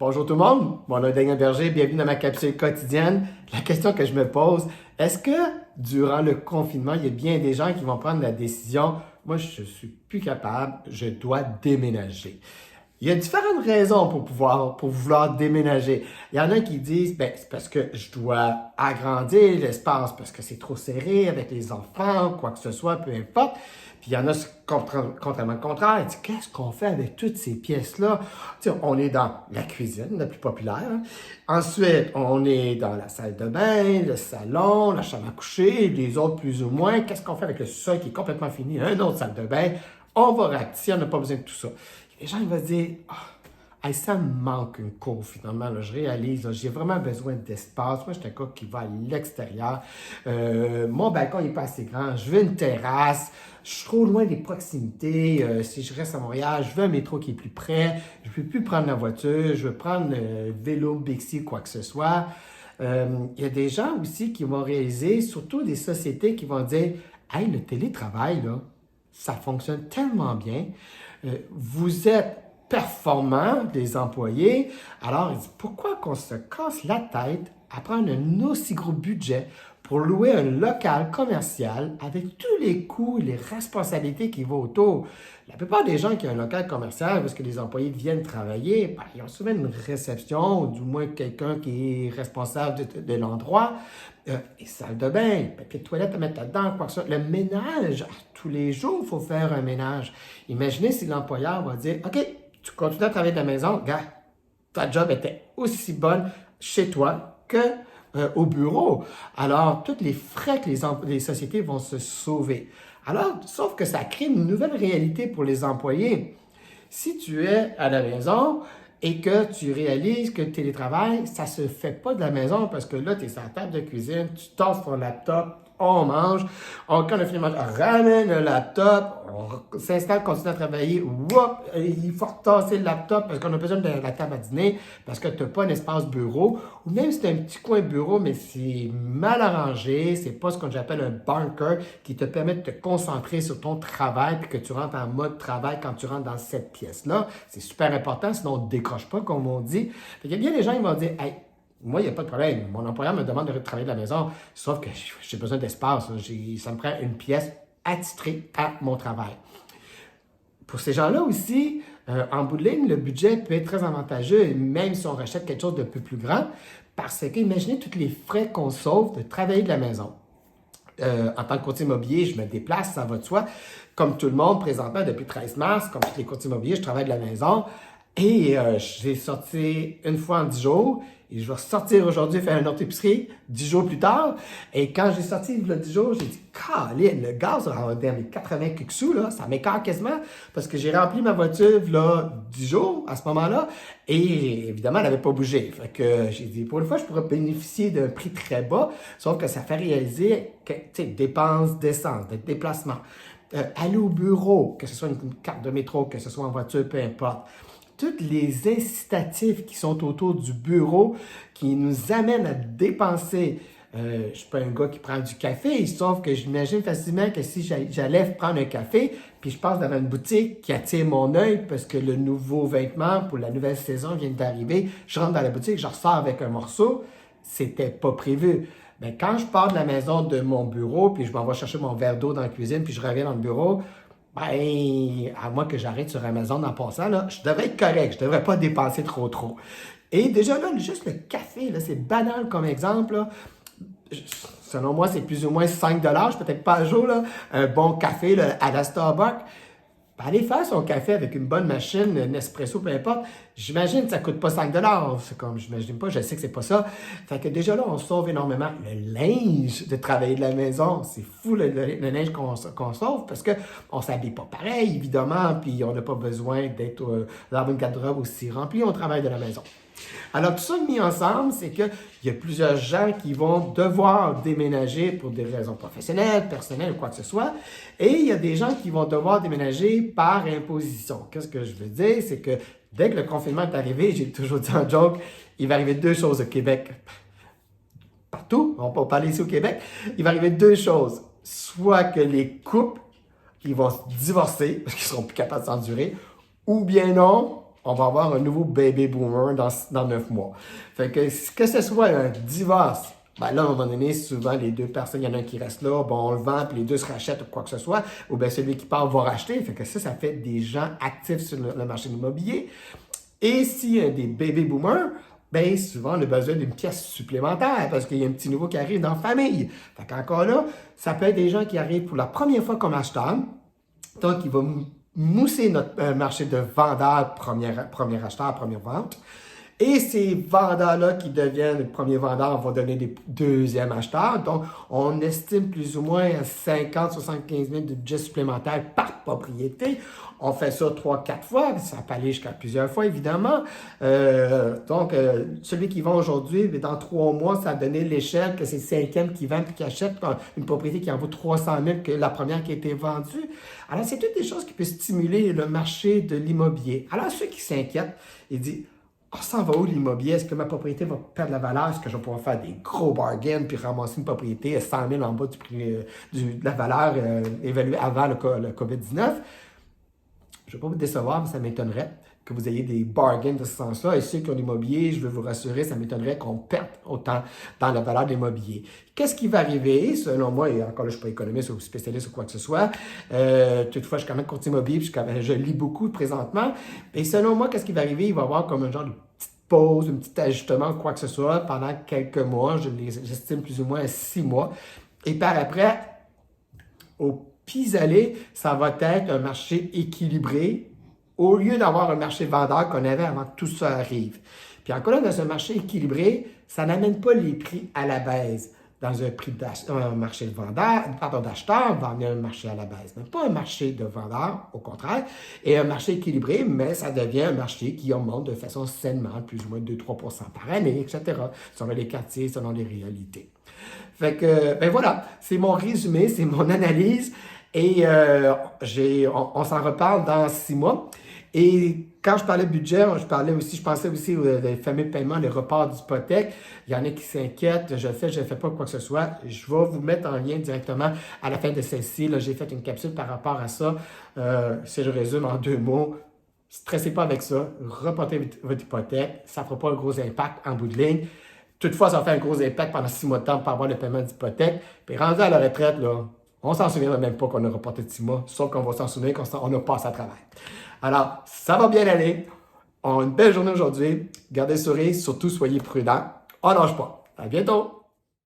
Bonjour tout le monde, mon nom est Daniel Berger, bienvenue dans ma capsule quotidienne. La question que je me pose, est-ce que durant le confinement, il y a bien des gens qui vont prendre la décision, moi je suis plus capable, je dois déménager. Il y a différentes raisons pour vouloir déménager. Il y en a qui disent, ben, c'est parce que je dois agrandir l'espace, parce que c'est trop serré avec les enfants, quoi que ce soit, peu importe. Puis il y en a contrairement le contraire. Ils disent, qu'est-ce qu'on fait avec toutes ces pièces-là? Tu sais, on est dans la cuisine, la plus populaire. Hein. Ensuite, on est dans la salle de bain, le salon, la chambre à coucher, les autres plus ou moins. Qu'est-ce qu'on fait avec le sol qui est complètement fini? Un autre salle de bain. On va rapetisser, on n'a pas besoin de tout ça. Les gens, ils vont se dire, hey, ça me manque une cour, finalement. Là, je réalise, là, j'ai vraiment besoin d'espace. Moi, je suis un gars qui va à l'extérieur. Mon balcon n'est pas assez grand. Je veux une terrasse. Je suis trop loin des proximités. Si je reste à Montréal, je veux un métro qui est plus près. Je ne peux plus prendre la voiture. Je veux prendre le vélo, Bixi, quoi que ce soit. Il y a des gens aussi qui vont réaliser, surtout des sociétés qui vont dire, hey, le télétravail, là, ça fonctionne tellement bien. Vous êtes performants, des employés. Alors, il dit, pourquoi qu'on se casse la tête à prendre un aussi gros budget pour louer un local commercial avec tous les coûts et les responsabilités qui vont autour? La plupart des gens qui ont un local commercial parce que les employés viennent travailler, ben, ils ont souvent une réception ou du moins quelqu'un qui est responsable de l'endroit. Et salle de bain, papier de toilette à mettre là-dedans, quoi que ce soit. Le ménage, tous les jours, il faut faire un ménage. Imaginez si l'employeur va dire, OK, tu continues à travailler de la maison, gars, ta job était aussi bonne chez toi que au bureau. Alors, tous les frais que les sociétés vont se sauver. Alors, sauf que ça crée une nouvelle réalité pour les employés. Si tu es à la maison et que tu réalises que le télétravail, ça se fait pas de la maison parce que là, tu es sur la table de cuisine, tu tasses ton laptop, on mange, quand on a fini de manger, on ramène le laptop, on s'installe, continue à travailler, whoop, il faut retasser le laptop parce qu'on a besoin de la table à dîner, parce que tu n'as pas un espace bureau, ou même si tu as un petit coin bureau, mais c'est mal arrangé, c'est pas ce qu'on appelle un bunker qui te permet de te concentrer sur ton travail puis que tu rentres en mode travail quand tu rentres dans cette pièce-là. C'est super important, sinon on ne décroche pas, comme on dit. Il y a bien des gens qui vont dire, hey, moi, il n'y a pas de problème. Mon employeur me demande de travailler de la maison, sauf que j'ai besoin d'espace. Ça me prend une pièce attitrée à mon travail. Pour ces gens-là aussi, en bout de ligne, le budget peut être très avantageux, même si on rachète quelque chose de peu plus grand, parce que imaginez tous les frais qu'on sauve de travailler de la maison. En tant que courtier immobilier, je me déplace, ça va de soi. Comme tout le monde, présentement, depuis 13 mars, comme tous les courtiers immobiliers, je travaille de la maison. Et j'ai sorti une fois en 10 jours. Et je vais sortir aujourd'hui faire une autre épicerie 10 jours plus tard. Et quand j'ai sorti il y a 10 jours, j'ai dit, Caline, le gaz a dernier 80 quelques sous, là, ça m'écarte quasiment parce que j'ai rempli ma voiture là, 10 jours à ce moment-là. Et évidemment, elle n'avait pas bougé. Fait que j'ai dit, pour une fois, je pourrais bénéficier d'un prix très bas, sauf que ça fait réaliser que, tu sais, dépenses d'essence, de déplacement. Aller au bureau, que ce soit une carte de métro, que ce soit en voiture, peu importe. Tous les incitatifs qui sont autour du bureau, qui nous amènent à dépenser. Je ne suis pas un gars qui prend du café, sauf que j'imagine facilement que si j'allais prendre un café, puis je passe devant une boutique qui attire mon œil parce que le nouveau vêtement pour la nouvelle saison vient d'arriver, je rentre dans la boutique, je ressors avec un morceau, c'était pas prévu. Mais quand je pars de la maison de mon bureau, puis je m'en vais chercher mon verre d'eau dans la cuisine, puis je reviens dans le bureau, ben, à moins que j'arrête sur Amazon en passant, là, je devrais être correct. Je ne devrais pas dépenser trop. Et déjà là, juste le café, là, c'est banal comme exemple. Là. Selon moi, c'est plus ou moins 5 peut-être pas à jour, là, un bon café là, à la Starbucks. Ben, aller faire son café avec une bonne machine, un espresso, peu importe, j'imagine que ça ne coûte pas 5 C'est comme, j'imagine pas, je sais que c'est pas ça. Fait que déjà là, on sauve énormément. Le linge de travailler de la maison, c'est fou le linge qu'on sauve parce qu'on ne s'habille pas pareil, évidemment, puis on n'a pas besoin d'être dans une garde-robe aussi remplie, on travaille de la maison. Alors, tout ça mis ensemble, c'est qu'il y a plusieurs gens qui vont devoir déménager pour des raisons professionnelles, personnelles ou quoi que ce soit. Et il y a des gens qui vont devoir déménager par imposition. Qu'est-ce que je veux dire? C'est que dès que le confinement est arrivé, j'ai toujours dit en joke, il va arriver deux choses au Québec. Partout, on peut parler ici au Québec. Il va arriver deux choses. Soit que les couples, ils vont se divorcer parce qu'ils ne seront plus capables de s'endurer, ou bien non, on va avoir un nouveau baby boomer dans 9 mois. Fait que ce soit un divorce, ben là, à un moment donné, souvent, les deux personnes, il y en a un qui reste là, bon, on le vend, puis les deux se rachètent ou quoi que ce soit, ou bien celui qui part va racheter. Fait que ça fait des gens actifs sur le marché de l'immobilier. Et s'il y a des baby boomers, ben souvent, on a besoin d'une pièce supplémentaire parce qu'il y a un petit nouveau qui arrive dans la famille. Fait qu'encore là, ça peut être des gens qui arrivent pour la première fois comme acheteurs, donc il va mousser notre marché de vendeurs, premier acheteur, première vente. Et ces vendeurs-là qui deviennent les premiers vendeurs vont donner des deuxièmes acheteurs. Donc, on estime plus ou moins 50-75 000 de budget supplémentaire par propriété. On fait ça 3-4 fois. Ça peut aller jusqu'à plusieurs fois, évidemment. Donc, celui qui vend aujourd'hui, dans 3 mois, ça a donné l'échelle que c'est le cinquième qui vend et qui achète une propriété qui en vaut 300 000 que la première qui a été vendue. Alors, c'est toutes des choses qui peuvent stimuler le marché de l'immobilier. Alors, ceux qui s'inquiètent, ils disent, on s'en va où l'immobilier? Est-ce que ma propriété va perdre la valeur? Est-ce que je vais pouvoir faire des gros bargains puis ramasser une propriété à 100 000 en bas du prix, de la valeur évaluée avant le COVID-19? Je ne vais pas vous décevoir, mais ça m'étonnerait que vous ayez des bargains de ce sens-là. Et ceux qui ont l'immobilier, je veux vous rassurer, ça m'étonnerait qu'on perde autant dans la valeur de l'immobilier. Qu'est-ce qui va arriver, selon moi, et encore là, je ne suis pas économiste ou spécialiste ou quoi que ce soit, toutefois, je suis quand même courtier immobilier, puis je lis beaucoup présentement, et selon moi, qu'est-ce qui va arriver? Il va y avoir comme un genre de petite pause, un petit ajustement, quoi que ce soit, pendant quelques mois, j'estime plus ou moins 6 mois, et par après, au pis-aller, ça va être un marché équilibré, au lieu d'avoir un marché vendeur qu'on avait avant que tout ça arrive. Puis encore là, dans un marché équilibré, ça n'amène pas les prix à la baisse. Dans un marché de vendeur, d'acheteur, on va amener un marché à la baisse. Mais pas un marché de vendeur, au contraire, et un marché équilibré, mais ça devient un marché qui augmente de façon sainement, plus ou moins 2-3 par année, etc., selon les quartiers, selon les réalités. Fait que, ben voilà, c'est mon résumé, c'est mon analyse, et on s'en reparle dans 6 mois. Et quand je parlais de budget, je pensais aussi aux fameux paiements, les reports d'hypothèque. Il y en a qui s'inquiètent, je fais pas quoi que ce soit. Je vais vous mettre en lien directement à la fin de celle-ci. Là, j'ai fait une capsule par rapport à ça. Si je résume en 2 mots, stressez pas avec ça. Reportez votre hypothèque. Ça ne fera pas un gros impact en bout de ligne. Toutefois, ça fait un gros impact pendant 6 mois de temps pour avoir le paiement d'hypothèque. Puis rendu à la retraite, là, on s'en souvient même pas qu'on a reporté de 6 mois, sauf qu'on va s'en souvenir qu'on a passé à travers. Alors, ça va bien aller. On a une belle journée aujourd'hui. Gardez le sourire, surtout soyez prudents. On lâche pas. À bientôt!